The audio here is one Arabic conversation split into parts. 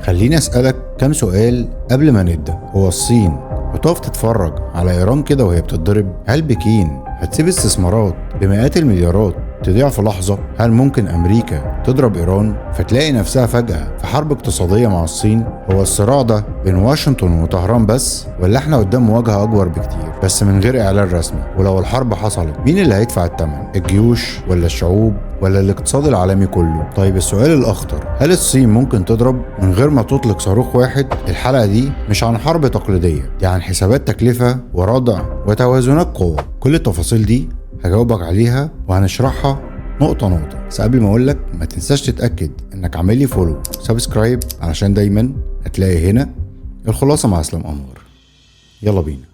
خليني أسألك كام سؤال قبل ما نبدأ. هو الصين هتقف تتفرج على إيران كده وهي بتتضرب؟ هل بكين هتسيب استثمارات بمئات المليارات تضيع في لحظة؟ هل ممكن أمريكا تضرب إيران فتلاقي نفسها فجأة في حرب اقتصادية مع الصين؟ هو الصراع ده بين واشنطن وطهران بس، ولا احنا قدام مواجهة أكبر بكتير بس من غير إعلان رسمي؟ ولو الحرب حصلت مين اللي هيدفع الثمن؟ الجيوش ولا الشعوب ولا الاقتصاد العالمي كله؟ طيب السؤال الأخطر، هل الصين ممكن تضرب من غير ما تطلق صاروخ واحد؟ الحلقة دي مش عن حرب تقليدية، دي عن حسابات تكلفة وردع وتوازنات قوة. كل التفاصيل دي هجاوبك عليها وهنشرحها نقطة نقطة. بس قبل ما اقولك ما تنساش تتأكد انك عامل لي فولو سبسكرايب علشان دايما هتلاقي هنا الخلاصة مع اسلام انور. يلا بينا.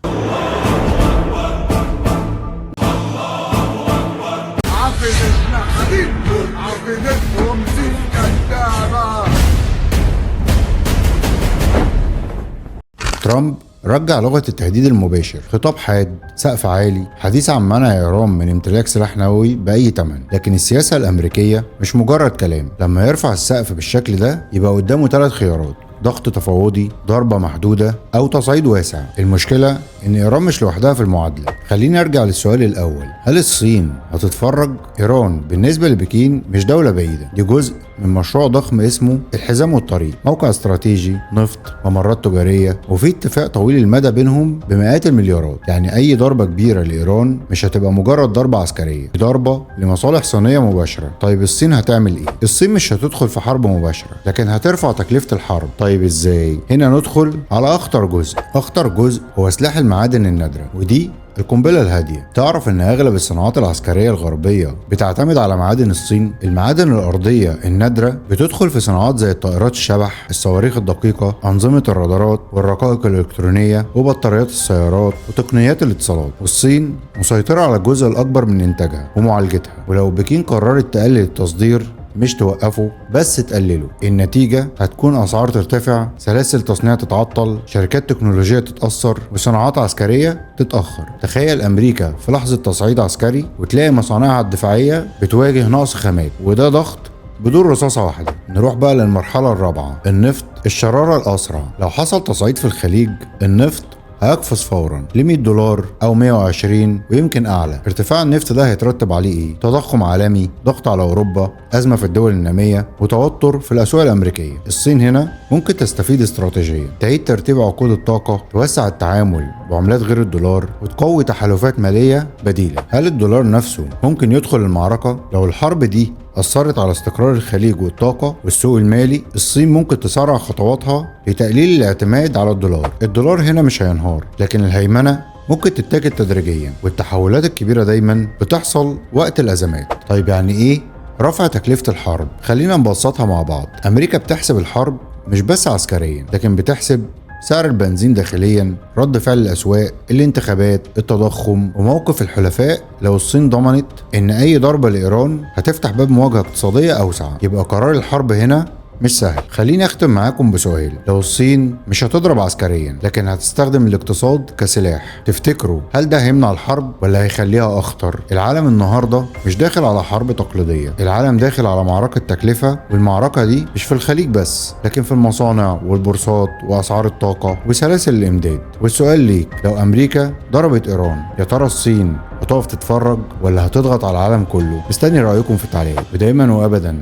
ترامب رجع لغة التهديد المباشر، خطاب حاد، سقف عالي، حديث عن منع إيران من امتلاك سلاح نووي بأي ثمن. لكن السياسة الأمريكية مش مجرد كلام، لما يرفع السقف بالشكل ده يبقى قدامه 3 خيارات: ضغط تفاوضي، ضربة محدودة، أو تصعيد واسع. المشكلة إن إيران مش لوحدها في المعادلة. خليني أرجع للسؤال الأول، هل الصين هتتفرج؟ إيران بالنسبة لبكين مش دولة بعيدة، دي جزء من مشروع ضخم اسمه الحزام والطريق، موقع استراتيجي، نفط، ممرات تجارية، وفي اتفاق طويل المدى بينهم بمئات المليارات. يعني أي ضربة كبيرة لإيران مش هتبقى مجرد ضربة عسكرية، دي ضربة لمصالح صينية مباشرة. طيب الصين هتعمل إيه؟ الصين مش هتدخل في حرب مباشرة، لكن هترفع تكلفة الحرب. طيب إزاي؟ هنا ندخل على أخطر جزء. أخطر جزء هو سلاح المعادن النادرة، ودي القنبلة الهادية. تعرف ان اغلب الصناعات العسكرية الغربية بتعتمد على معادن الصين؟ المعادن الارضية النادرة بتدخل في صناعات زي الطائرات الشبح، الصواريخ الدقيقة، انظمة الرادارات والرقائق الالكترونية، وبطاريات السيارات، وتقنيات الاتصالات. والصين مسيطرة على الجزء الاكبر من انتاجها ومعالجتها. ولو بكين قررت تقلل التصدير مش توقفه بس تقلله، النتيجة هتكون أسعار ترتفع، سلاسل تصنيع تتعطل، شركات تكنولوجية تتأثر، وصناعات عسكرية تتأخر. تخيل أمريكا في لحظة تصعيد عسكري وتلاقي مصانعها الدفاعية بتواجه نقص خامات، وده ضغط بدون رصاصة واحدة. نروح بقى للمرحلة الرابعة، النفط، الشرارة الأسرع. لو حصل تصعيد في الخليج النفط هيقفز فورا ل $100 أو 120 ويمكن أعلى. ارتفاع النفط ده هيترتب عليه إيه؟ تضخم عالمي، ضغط على أوروبا، أزمة في الدول النامية، وتوتر في الأسواق الأمريكية. الصين هنا ممكن تستفيد استراتيجيا، تعيد ترتيب عقود الطاقة، توسع التعامل بعملات غير الدولار، وتقوي تحالفات مالية بديلة. هل الدولار نفسه ممكن يدخل المعركة؟ لو الحرب دي أثرت على استقرار الخليج والطاقة والسوق المالي، الصين ممكن تسرع خطواتها لتقليل الاعتماد على الدولار. الدولار هنا مش هينهار، لكن الهيمنة ممكن تتاكل تدريجيا، والتحولات الكبيرة دايما بتحصل وقت الأزمات. طيب يعني إيه رفع تكلفة الحرب؟ خلينا نبسطها مع بعض. أمريكا بتحسب الحرب مش بس عسكريا، لكن بتحسب سعر البنزين داخليا، رد فعل الأسواق، الانتخابات، التضخم، وموقف الحلفاء. لو الصين ضمنت ان اي ضربة لإيران هتفتح باب مواجهة اقتصادية اوسع، يبقى قرار الحرب هنا مش سهل. خليني اختم معاكم بسؤال، لو الصين مش هتضرب عسكريا لكن هتستخدم الاقتصاد كسلاح، تفتكروا هل ده هيمنع الحرب ولا هيخليها اخطر؟ العالم النهارده مش داخل على حرب تقليدية، العالم داخل على معركة تكلفة، والمعركة دي مش في الخليج بس، لكن في المصانع والبورصات واسعار الطاقة وسلاسل الامداد. والسؤال ليك، لو امريكا ضربت ايران يا ترى الصين هتقف تتفرج ولا هتضغط على العالم كله؟ مستني رأيكم في التعليقات. ودايما وابدا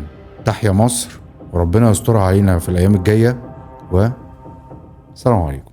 تحيا مصر، وربنا يسترها علينا في الأيام الجاية، والسلام عليكم.